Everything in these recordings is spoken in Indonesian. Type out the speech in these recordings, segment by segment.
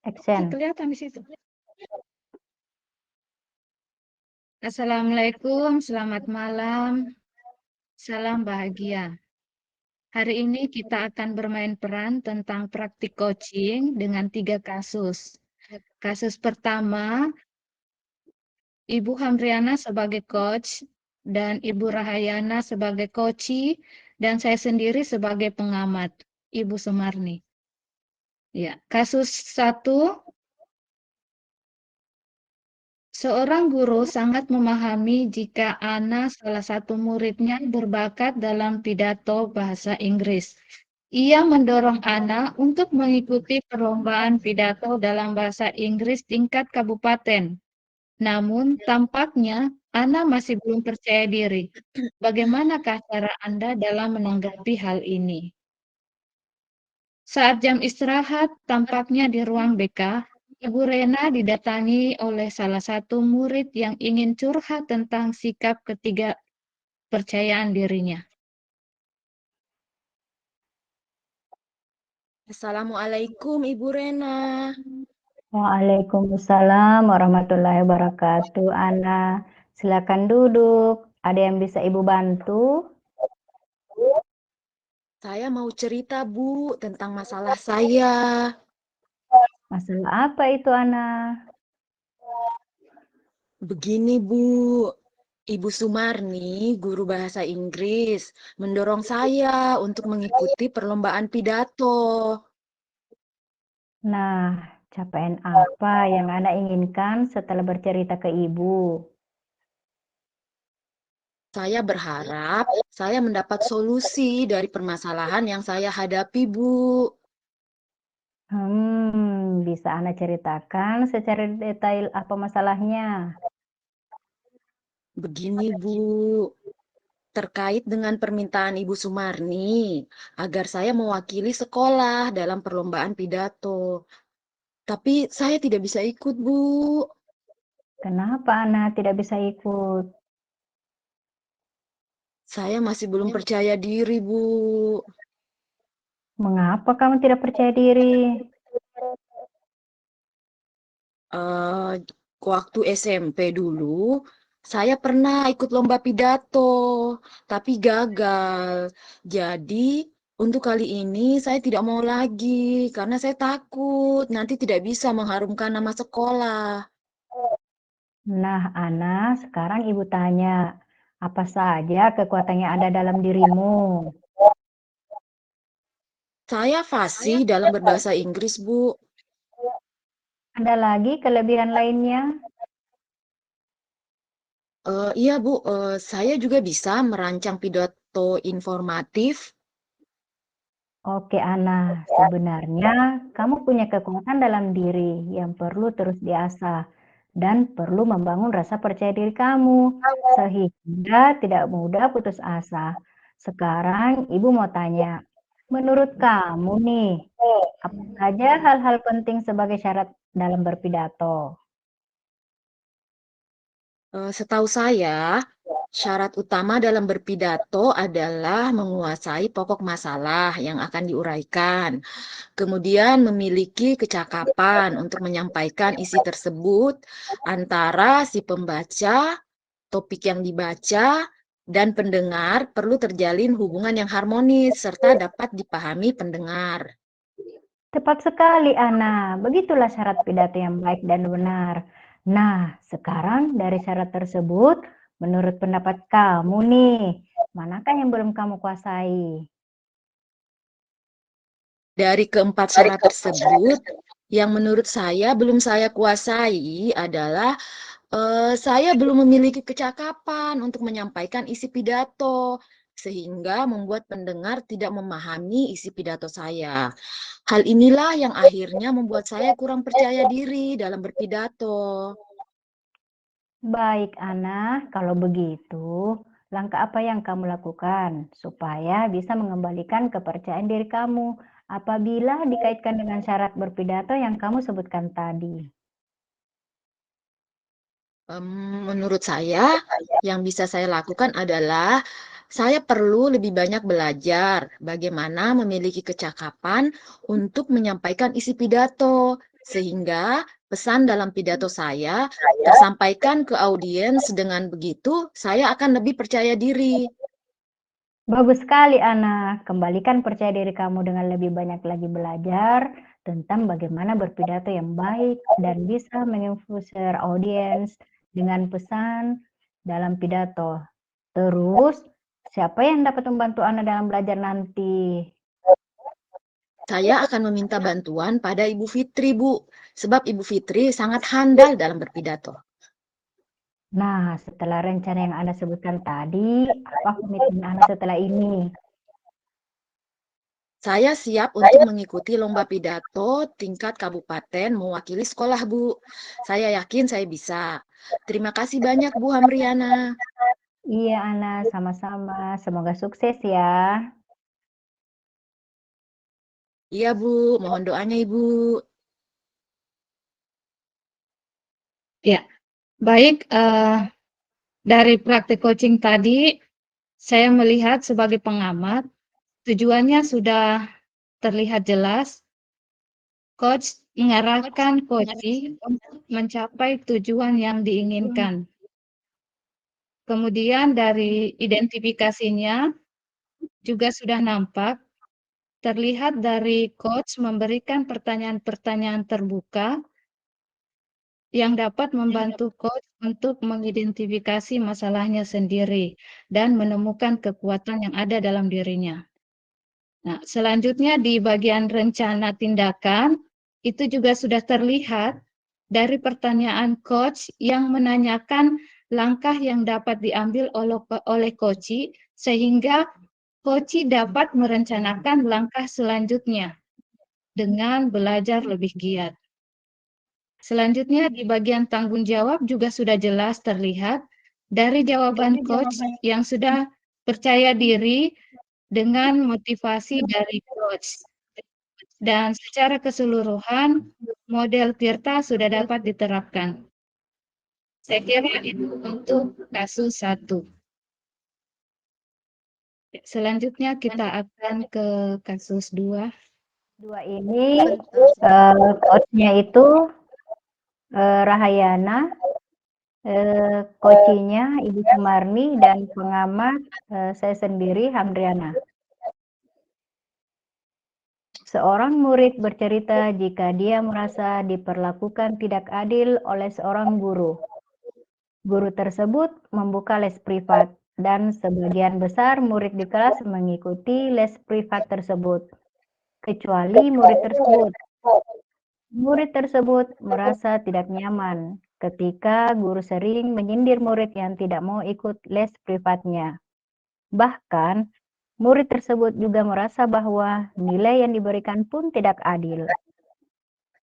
Action. Kelihatan di situ. Assalamualaikum, selamat malam, salam bahagia. Hari ini kita akan bermain peran tentang praktik coaching dengan 3 kasus. Kasus pertama, Ibu Hamriana sebagai coach, dan Ibu Rahayana sebagai coachee, dan saya sendiri sebagai pengamat, Ibu Sumarni. Ya, kasus 1. Seorang guru sangat memahami jika Ana, salah satu muridnya, berbakat dalam pidato bahasa Inggris. Ia mendorong Ana untuk mengikuti perlombaan pidato dalam bahasa Inggris tingkat kabupaten. Namun, tampaknya Ana masih belum percaya diri. Bagaimanakah cara Anda dalam menanggapi hal ini? Saat jam istirahat, tampaknya di ruang BK, Ibu Rena didatangi oleh salah satu murid yang ingin curhat tentang sikap ketidakpercayaan dirinya. Assalamualaikum Ibu Rena. Waalaikumsalam warahmatullahi wabarakatuh. Ana, silakan duduk. Ada yang bisa Ibu bantu? Saya mau cerita Bu tentang masalah saya. Masalah apa itu, Ana? Begini Bu, Ibu Sumarni, guru bahasa Inggris, mendorong saya untuk mengikuti perlombaan pidato. Nah, capaian apa yang Ana inginkan setelah bercerita ke Ibu? Saya berharap saya mendapat solusi dari permasalahan yang saya hadapi Bu. Bisa Ana ceritakan secara detail apa masalahnya? Begini Bu, terkait dengan permintaan Ibu Sumarni agar saya mewakili sekolah dalam perlombaan pidato. Tapi saya tidak bisa ikut, Bu. Kenapa Ana tidak bisa ikut? Saya masih belum percaya diri, Bu. Mengapa kamu tidak percaya diri? Eh, Waktu SMP dulu, saya pernah ikut lomba pidato, tapi gagal. Jadi, untuk kali ini saya tidak mau lagi karena saya takut nanti tidak bisa mengharumkan nama sekolah. Nah, Ana, sekarang Ibu tanya, apa saja kekuatan yang ada dalam dirimu? Saya fasih dalam berbahasa Inggris, Bu. Ada lagi kelebihan lainnya? Iya, Bu. Saya juga bisa merancang pidato informatif. Oke, Ana, sebenarnya kamu punya kekuatan dalam diri yang perlu terus diasah dan perlu membangun rasa percaya diri kamu sehingga tidak mudah putus asa. Sekarang Ibu mau tanya, menurut kamu nih, apa saja hal-hal penting sebagai syarat dalam berpidato? Setahu saya, syarat utama dalam berpidato adalah menguasai pokok masalah yang akan diuraikan, kemudian memiliki kecakapan untuk menyampaikan isi tersebut antara si pembaca, topik yang dibaca, dan pendengar perlu terjalin hubungan yang harmonis serta dapat dipahami pendengar. Tepat sekali, Ana. Begitulah syarat pidato yang baik dan benar. Nah, sekarang dari syarat tersebut, menurut pendapat kamu nih, manakah yang belum kamu kuasai? Dari keempat syarat tersebut, yang menurut saya belum saya kuasai adalah saya belum memiliki kecakapan untuk menyampaikan isi pidato, sehingga membuat pendengar tidak memahami isi pidato saya. Hal inilah yang akhirnya membuat saya kurang percaya diri dalam berpidato. Baik, Ana. Kalau begitu, langkah apa yang kamu lakukan supaya bisa mengembalikan kepercayaan diri kamu apabila dikaitkan dengan syarat berpidato yang kamu sebutkan tadi? Menurut saya, yang bisa saya lakukan adalah saya perlu lebih banyak belajar bagaimana memiliki kecakapan untuk menyampaikan isi pidato, Sehingga pesan dalam pidato saya tersampaikan ke audiens dengan begitu saya akan lebih percaya diri. Bagus sekali, Ana. Kembalikan percaya diri kamu dengan lebih banyak lagi belajar tentang bagaimana berpidato yang baik dan bisa menginfusir audiens dengan pesan dalam pidato. Terus, siapa yang dapat membantu Ana dalam belajar nanti? Saya akan meminta bantuan pada Ibu Fitri, Bu, sebab Ibu Fitri sangat handal dalam berpidato. Nah, setelah rencana yang Ana sebutkan tadi, apa komitmen Ana setelah ini? Saya siap untuk mengikuti lomba pidato tingkat kabupaten mewakili sekolah, Bu. Saya yakin saya bisa. Terima kasih banyak, Bu Hamriana. Iya, Ana, sama-sama. Semoga sukses ya. Iya, Bu. Mohon doanya, Ibu. Ya, baik. Dari praktik coaching tadi, saya melihat sebagai pengamat, tujuannya sudah terlihat jelas. Coach mengarahkan coaching untuk mencapai tujuan yang diinginkan. Kemudian dari identifikasinya juga sudah nampak, terlihat dari coach memberikan pertanyaan-pertanyaan terbuka yang dapat membantu coach untuk mengidentifikasi masalahnya sendiri dan menemukan kekuatan yang ada dalam dirinya. Nah, selanjutnya di bagian rencana tindakan, itu juga sudah terlihat dari pertanyaan coach yang menanyakan langkah yang dapat diambil oleh coach sehingga coach dapat merencanakan langkah selanjutnya dengan belajar lebih giat. Selanjutnya di bagian tanggung jawab juga sudah jelas terlihat dari jawaban coach yang sudah percaya diri dengan motivasi dari coach. Dan secara keseluruhan, model Tirta sudah dapat diterapkan. Saya kira itu untuk kasus 1. Selanjutnya kita akan ke kasus 2. Dua ini coachnya itu Rahayana, coachnya Ibu Sumarni, dan pengamat saya sendiri, Hamriana. Seorang murid bercerita jika dia merasa diperlakukan tidak adil oleh seorang guru. Guru tersebut membuka les privat, dan sebagian besar murid di kelas mengikuti les privat tersebut, kecuali murid tersebut. Murid tersebut merasa tidak nyaman ketika guru sering menyindir murid yang tidak mau ikut les privatnya. Bahkan, murid tersebut juga merasa bahwa nilai yang diberikan pun tidak adil.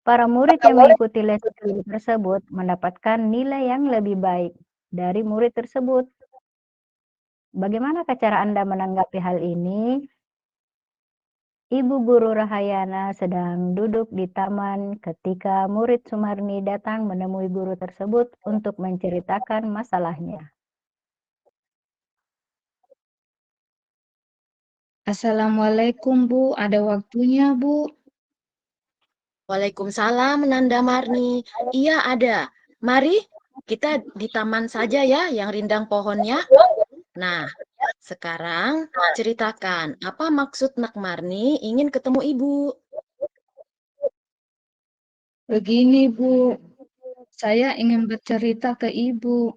Para murid yang mengikuti les guru tersebut mendapatkan nilai yang lebih baik dari murid tersebut. Bagaimana cara Anda menanggapi hal ini? Ibu guru Rahayana sedang duduk di taman ketika murid Sumarni datang menemui guru tersebut untuk menceritakan masalahnya. Assalamualaikum, Bu. Ada waktunya, Bu? Waalaikumsalam, Nanda Marni. Iya, ada. Mari kita di taman saja ya, yang rindang pohonnya. Nah, sekarang ceritakan, apa maksud Nak Marni ingin ketemu Ibu? Begini, Bu. Saya ingin bercerita ke Ibu.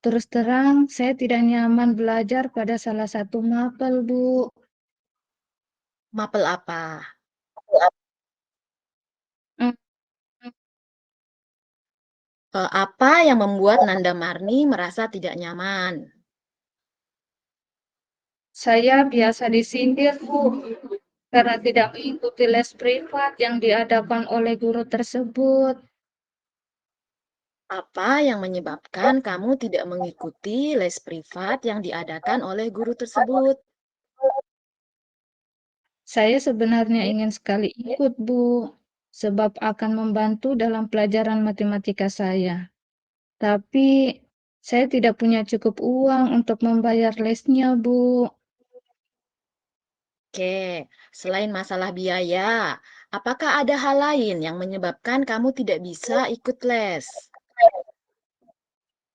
Terus terang, saya tidak nyaman belajar pada salah satu mapel, Bu. Mapel apa? Hmm, Apa yang membuat Nanda Marni merasa tidak nyaman? Saya biasa disindir, Bu, karena tidak mengikuti les privat yang diadakan oleh guru tersebut. Apa yang menyebabkan kamu tidak mengikuti les privat yang diadakan oleh guru tersebut? Saya sebenarnya ingin sekali ikut, Bu, sebab akan membantu dalam pelajaran matematika saya. Tapi saya tidak punya cukup uang untuk membayar lesnya, Bu. Oke, selain masalah biaya, apakah ada hal lain yang menyebabkan kamu tidak bisa ikut les?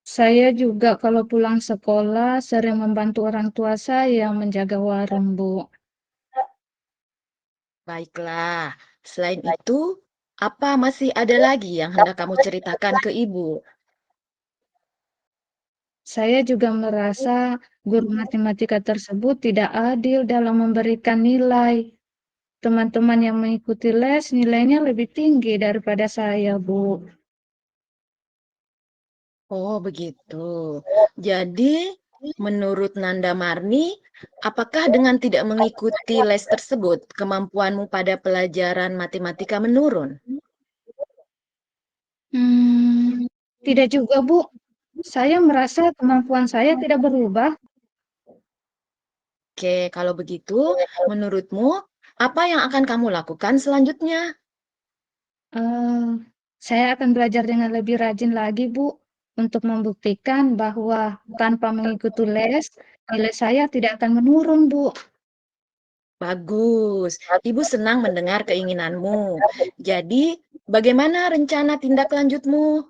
Saya juga kalau pulang sekolah sering membantu orang tua saya menjaga warung, Bu. Baiklah, selain itu, apa masih ada lagi yang hendak kamu ceritakan ke ibu? Saya juga merasa guru matematika tersebut tidak adil dalam memberikan nilai. Teman-teman yang mengikuti les nilainya lebih tinggi daripada saya, Bu. Oh, begitu. Jadi, menurut Nanda Marni, apakah dengan tidak mengikuti les tersebut, kemampuanmu pada pelajaran matematika menurun? Hmm, tidak juga, Bu. Saya merasa kemampuan saya tidak berubah. Oke, kalau begitu, menurutmu, apa yang akan kamu lakukan selanjutnya? Eh, saya akan belajar dengan lebih rajin lagi, Bu, untuk membuktikan bahwa tanpa mengikuti les, nilai saya tidak akan menurun, Bu. Bagus, Ibu senang mendengar keinginanmu. Jadi, bagaimana rencana tindak lanjutmu?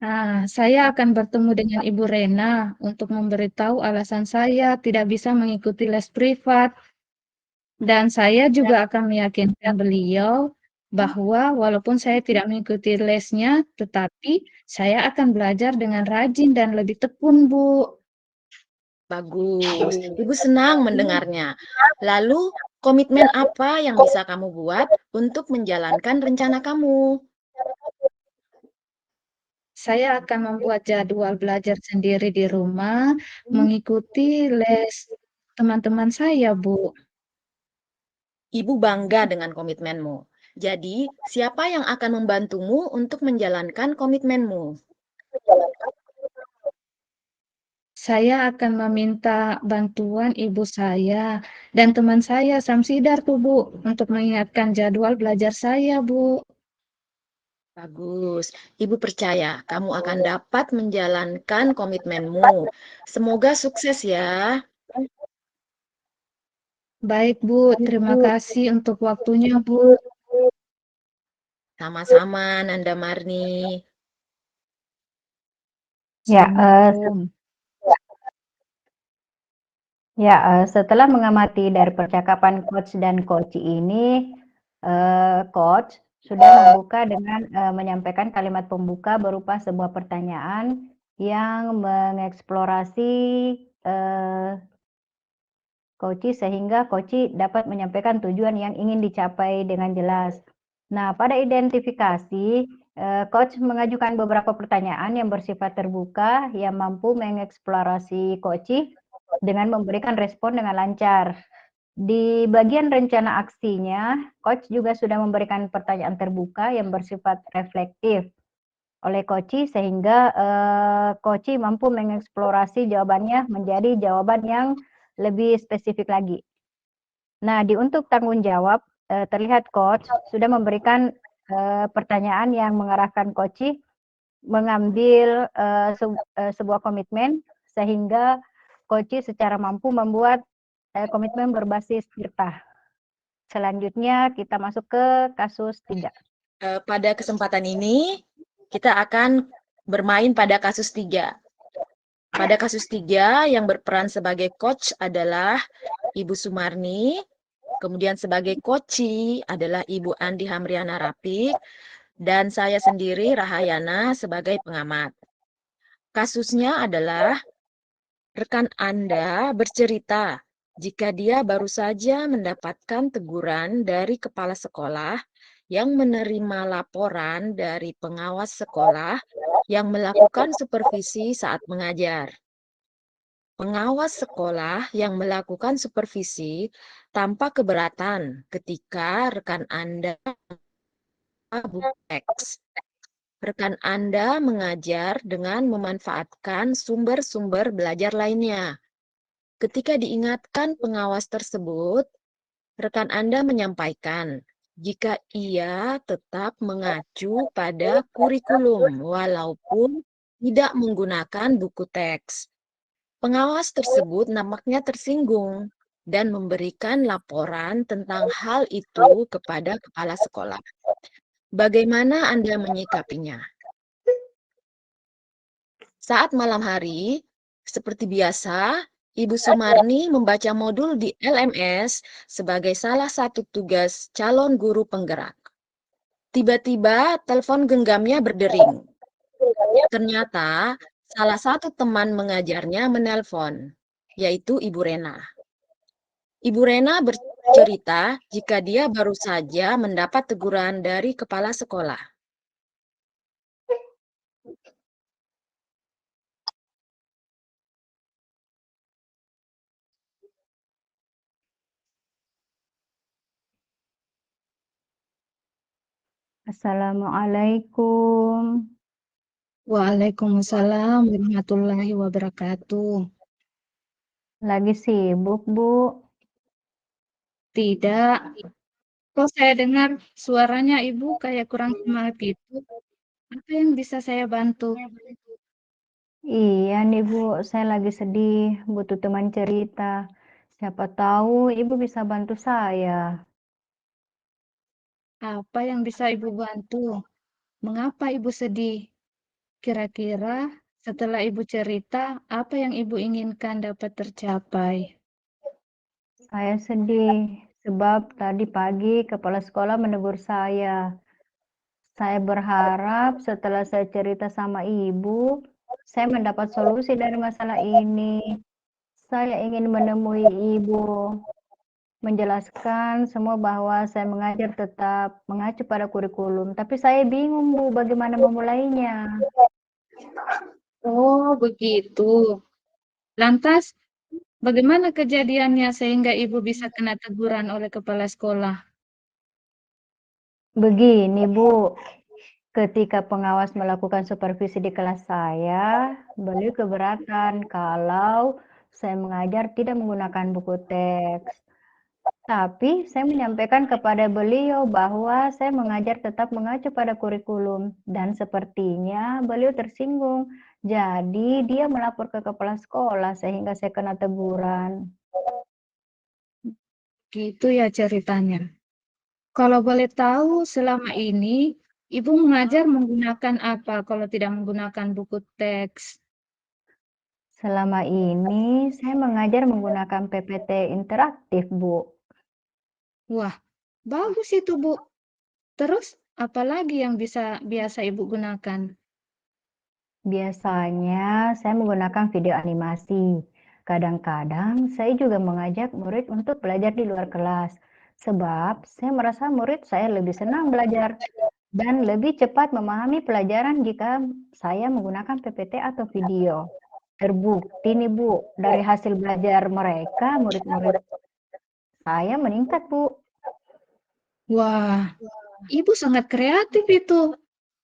Nah, saya akan bertemu dengan Ibu Rena untuk memberitahu alasan saya tidak bisa mengikuti les privat. Dan saya juga akan meyakinkan beliau bahwa walaupun saya tidak mengikuti lesnya, tetapi saya akan belajar dengan rajin dan lebih tekun, Bu. Bagus, Ibu senang mendengarnya. Lalu, komitmen apa yang bisa kamu buat untuk menjalankan rencana kamu? Saya akan membuat jadwal belajar sendiri di rumah, mengikuti les teman-teman saya, Bu. Ibu bangga dengan komitmenmu. Jadi, siapa yang akan membantumu untuk menjalankan komitmenmu? Saya akan meminta bantuan ibu saya dan teman saya Samsidar tuh, Bu, untuk mengingatkan jadwal belajar saya, Bu. Bagus, Ibu percaya kamu akan dapat menjalankan komitmenmu. Semoga sukses ya. Baik, Bu. Terima kasih untuk waktunya, Bu. Sama-sama, Nanda Marni. Ya, Assalamualaikum. setelah mengamati dari percakapan coach dan coach ini, coach sudah membuka dengan menyampaikan kalimat pembuka berupa sebuah pertanyaan yang mengeksplorasi coach sehingga coach dapat menyampaikan tujuan yang ingin dicapai dengan jelas. Nah, pada identifikasi, coach mengajukan beberapa pertanyaan yang bersifat terbuka yang mampu mengeksplorasi coach dengan memberikan respon dengan lancar. Di bagian rencana aksinya, coach juga sudah memberikan pertanyaan terbuka yang bersifat reflektif oleh coach sehingga coach mampu mengeksplorasi jawabannya menjadi jawaban yang lebih spesifik lagi. Nah, di untuk tanggung jawab, terlihat coach sudah memberikan pertanyaan yang mengarahkan coach mengambil sebuah komitmen sehingga coach secara mampu membuat komitmen berbasis tirta. Selanjutnya kita masuk ke kasus 3. Pada kesempatan ini, kita akan bermain pada kasus 3. Pada kasus 3, yang berperan sebagai coach adalah Ibu Sumarni, kemudian sebagai coachi adalah Ibu Andi Hamriana Rapik, dan saya sendiri Rahayana sebagai pengamat. Kasusnya adalah rekan Anda bercerita jika dia baru saja mendapatkan teguran dari kepala sekolah yang menerima laporan dari pengawas sekolah yang melakukan supervisi saat mengajar. Pengawas sekolah yang melakukan supervisi tanpa keberatan ketika rekan Anda buku teks. Rekan Anda mengajar dengan memanfaatkan sumber-sumber belajar lainnya. Ketika diingatkan pengawas tersebut, rekan Anda menyampaikan jika ia tetap mengacu pada kurikulum walaupun tidak menggunakan buku teks. Pengawas tersebut nampaknya tersinggung dan memberikan laporan tentang hal itu kepada kepala sekolah. Bagaimana Anda menyikapinya? Saat malam hari, seperti biasa, Ibu Sumarni membaca modul di LMS sebagai salah satu tugas calon guru penggerak. Tiba-tiba telepon genggamnya berdering. Ternyata salah satu teman mengajarnya menelpon, yaitu Ibu Rena. Ibu Rena bercerita jika dia baru saja mendapat teguran dari kepala sekolah. Assalamualaikum. Waalaikumsalam warahmatullahi wabarakatuh. Lagi sibuk, Bu? Tidak, kok saya dengar suaranya Ibu kayak kurang semangat gitu. Apa yang bisa saya bantu? Iya nih, Bu. Saya lagi sedih, butuh teman cerita. Siapa tahu Ibu bisa bantu saya. Apa yang bisa Ibu bantu? Mengapa Ibu sedih? Kira-kira setelah Ibu cerita, apa yang Ibu inginkan dapat tercapai? Saya sedih sebab tadi pagi kepala sekolah menegur saya. Saya berharap setelah saya cerita sama Ibu, saya mendapat solusi dari masalah ini. Saya ingin menemui Ibu, menjelaskan semua bahwa saya mengajar tetap mengacu pada kurikulum, tapi saya bingung, Bu, bagaimana memulainya. Oh, begitu. Lantas, bagaimana kejadiannya sehingga Ibu bisa kena teguran oleh kepala sekolah? Begini, Bu, ketika pengawas melakukan supervisi di kelas saya, beliau keberatan kalau saya mengajar tidak menggunakan buku teks. Tapi saya menyampaikan kepada beliau bahwa saya mengajar tetap mengacu pada kurikulum dan sepertinya beliau tersinggung. Jadi dia melapor ke kepala sekolah sehingga saya kena teguran. Gitu ya ceritanya. Kalau boleh tahu, selama ini Ibu mengajar menggunakan apa kalau tidak menggunakan buku teks? Selama ini saya mengajar menggunakan PPT interaktif, Bu. Wah, bagus itu, Bu. Terus, apa lagi yang biasa Ibu gunakan? Biasanya saya menggunakan video animasi. Kadang-kadang saya juga mengajak murid untuk belajar di luar kelas. Sebab saya merasa murid saya lebih senang belajar dan lebih cepat memahami pelajaran jika saya menggunakan PPT atau video. Terbukti nih, Bu, dari hasil belajar mereka, murid-murid saya meningkat, Bu. Wah, Ibu sangat kreatif itu.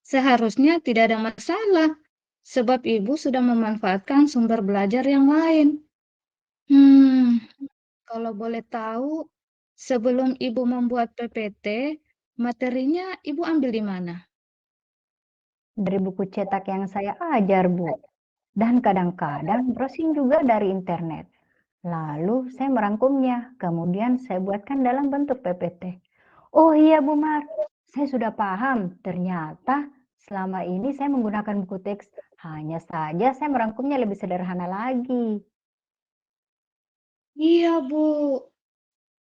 Seharusnya tidak ada masalah, sebab Ibu sudah memanfaatkan sumber belajar yang lain. Hmm, kalau boleh tahu, sebelum Ibu membuat PPT, materinya Ibu ambil di mana? Dari buku cetak yang saya ajar, Bu. Dan kadang-kadang browsing juga dari internet. Lalu saya merangkumnya, kemudian saya buatkan dalam bentuk PPT. Oh iya Bu Mar, saya sudah paham. Ternyata selama ini saya menggunakan buku teks, hanya saja saya merangkumnya lebih sederhana lagi. Iya, Bu.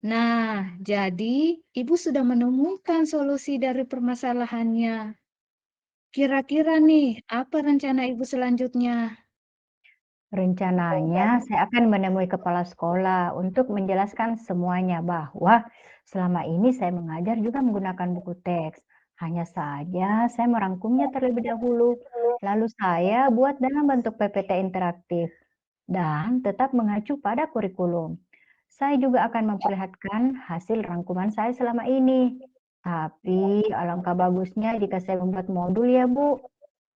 Nah, jadi Ibu sudah menemukan solusi dari permasalahannya. Kira-kira nih, apa rencana Ibu selanjutnya? Rencananya saya akan menemui kepala sekolah untuk menjelaskan semuanya bahwa selama ini saya mengajar juga menggunakan buku teks. Hanya saja saya merangkumnya terlebih dahulu, lalu saya buat dalam bentuk PPT interaktif dan tetap mengacu pada kurikulum. Saya juga akan memperlihatkan hasil rangkuman saya selama ini. Tapi alangkah bagusnya jika saya membuat modul ya Bu.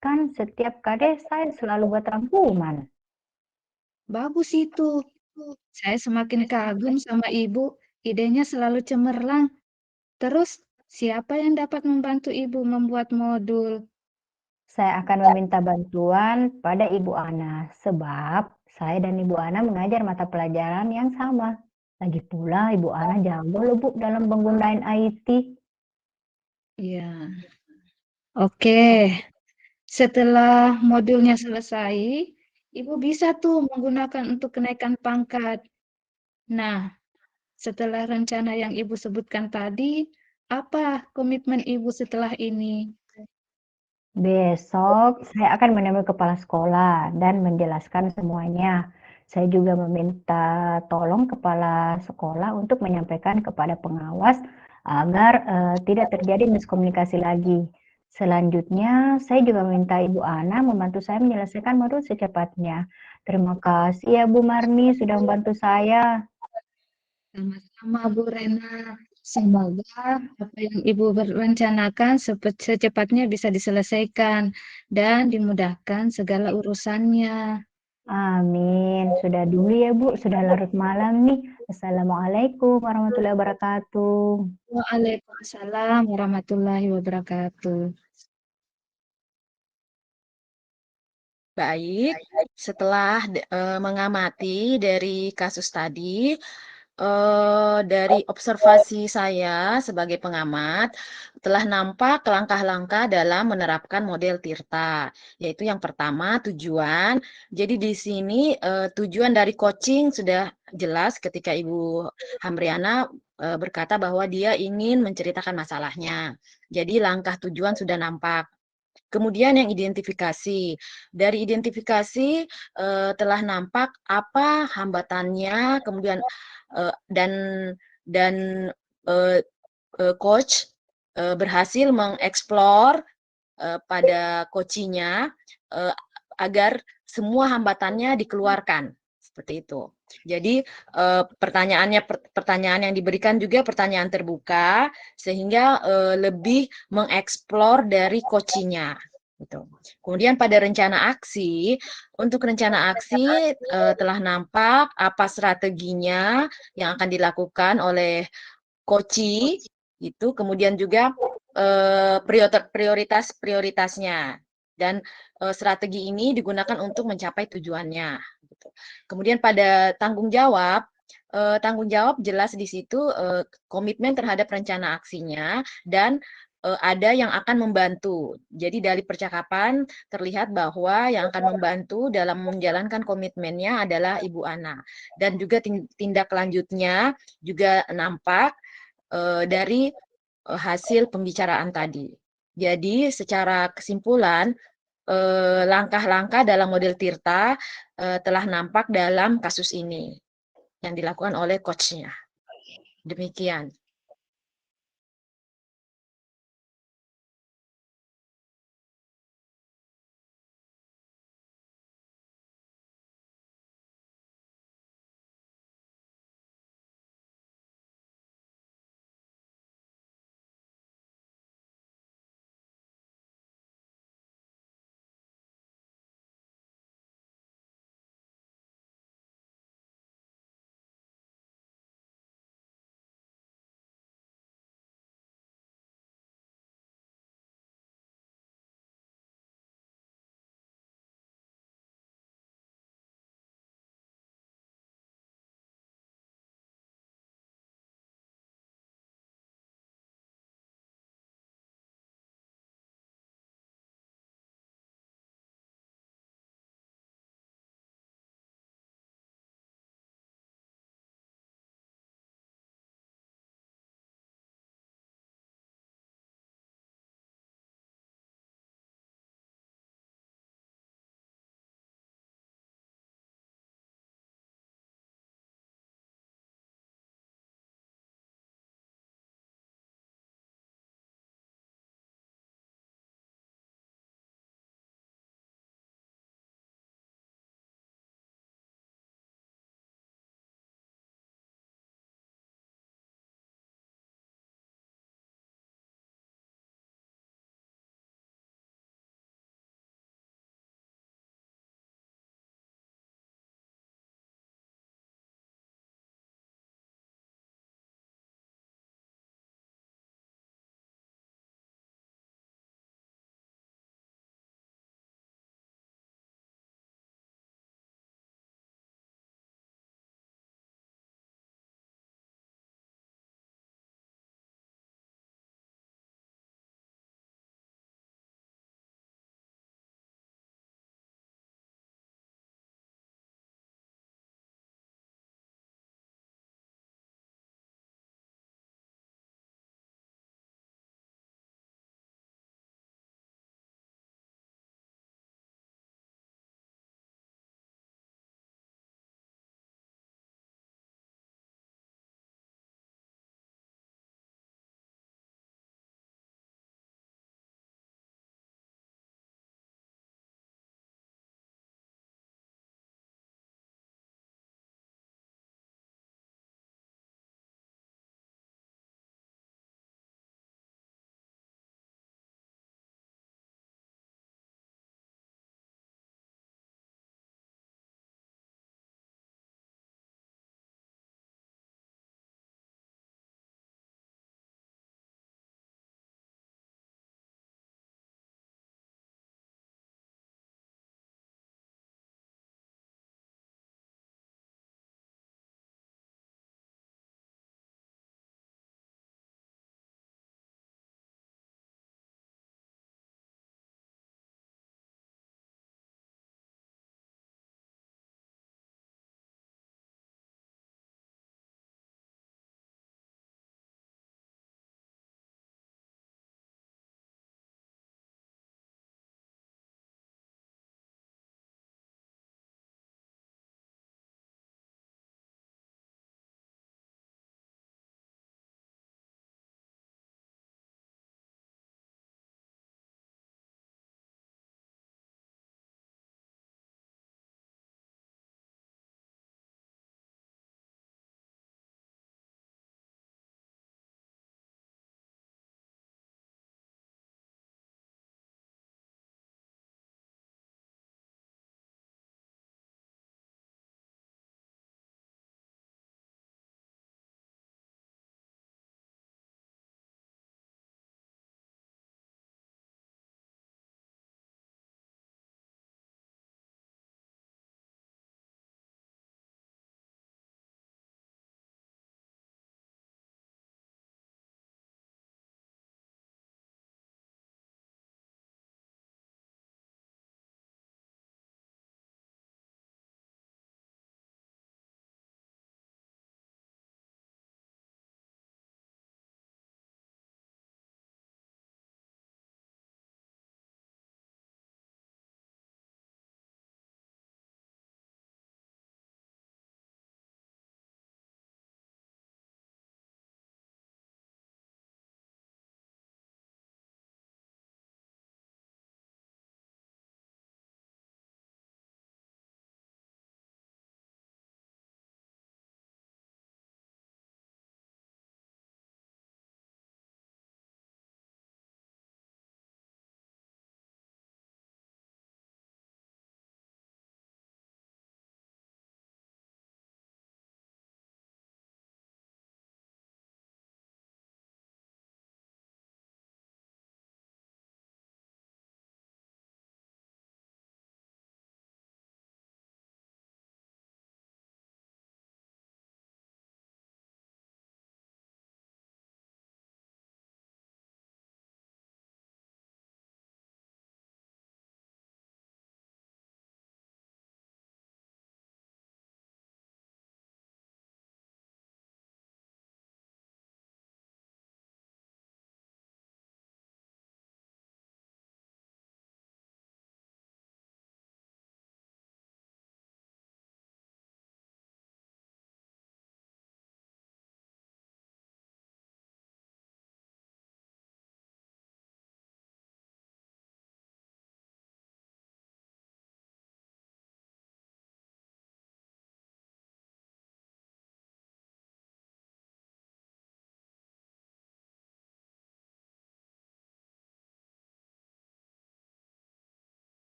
Kan setiap KD saya selalu buat rangkuman. Bagus itu. Saya semakin kagum sama Ibu. Idenya selalu cemerlang. Terus, siapa yang dapat membantu Ibu membuat modul? Saya akan meminta bantuan pada Ibu Ana, sebab saya dan Ibu Ana mengajar mata pelajaran yang sama. Lagi pula Ibu Ana jago loh Bu dalam penggunaan IT. Iya. Oke. Setelah modulnya selesai, Ibu bisa tuh menggunakan untuk kenaikan pangkat. Nah, setelah rencana yang Ibu sebutkan tadi, apa komitmen Ibu setelah ini? Besok saya akan menemui kepala sekolah dan menjelaskan semuanya. Saya juga meminta tolong kepala sekolah untuk menyampaikan kepada pengawas agar tidak terjadi miskomunikasi lagi. Selanjutnya, saya juga meminta Ibu Ana membantu saya menyelesaikan modul secepatnya. Terima kasih ya Bu Marni sudah membantu saya. Sama-sama Bu Rena. Semoga apa yang Ibu berencanakan secepatnya bisa diselesaikan dan dimudahkan segala urusannya. Amin. Sudah dulu ya Bu, sudah larut malam nih. Assalamualaikum warahmatullahi wabarakatuh. Waalaikumsalam warahmatullahi wabarakatuh. Baik, setelah mengamati dari kasus tadi, dari observasi saya sebagai pengamat, telah nampak langkah-langkah dalam menerapkan model Tirta, yaitu yang pertama tujuan. Jadi di sini tujuan dari coaching sudah jelas ketika Ibu Hamriana berkata bahwa dia ingin menceritakan masalahnya. Jadi langkah tujuan sudah nampak. Kemudian yang identifikasi. Dari identifikasi telah nampak apa hambatannya, kemudian dan dan eh, coach berhasil mengeksplor pada coachinya eh, agar semua hambatannya dikeluarkan seperti itu. Jadi pertanyaan yang diberikan juga pertanyaan terbuka sehingga lebih mengeksplor dari coachinya. Gitu. Kemudian pada rencana aksi, untuk rencana aksi telah nampak apa strateginya yang akan dilakukan oleh coachi itu, kemudian juga prioritas-prioritasnya dan strategi ini digunakan untuk mencapai tujuannya. Gitu. Kemudian pada tanggung jawab jelas di situ komitmen terhadap rencana aksinya dan ada yang akan membantu. Jadi dari percakapan terlihat bahwa yang akan membantu dalam menjalankan komitmennya adalah Ibu Ana. Dan juga tindak lanjutnya juga nampak dari hasil pembicaraan tadi. Jadi secara kesimpulan, langkah-langkah dalam model Tirta telah nampak dalam kasus ini yang dilakukan oleh coachnya. Demikian.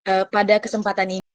Pada kesempatan ini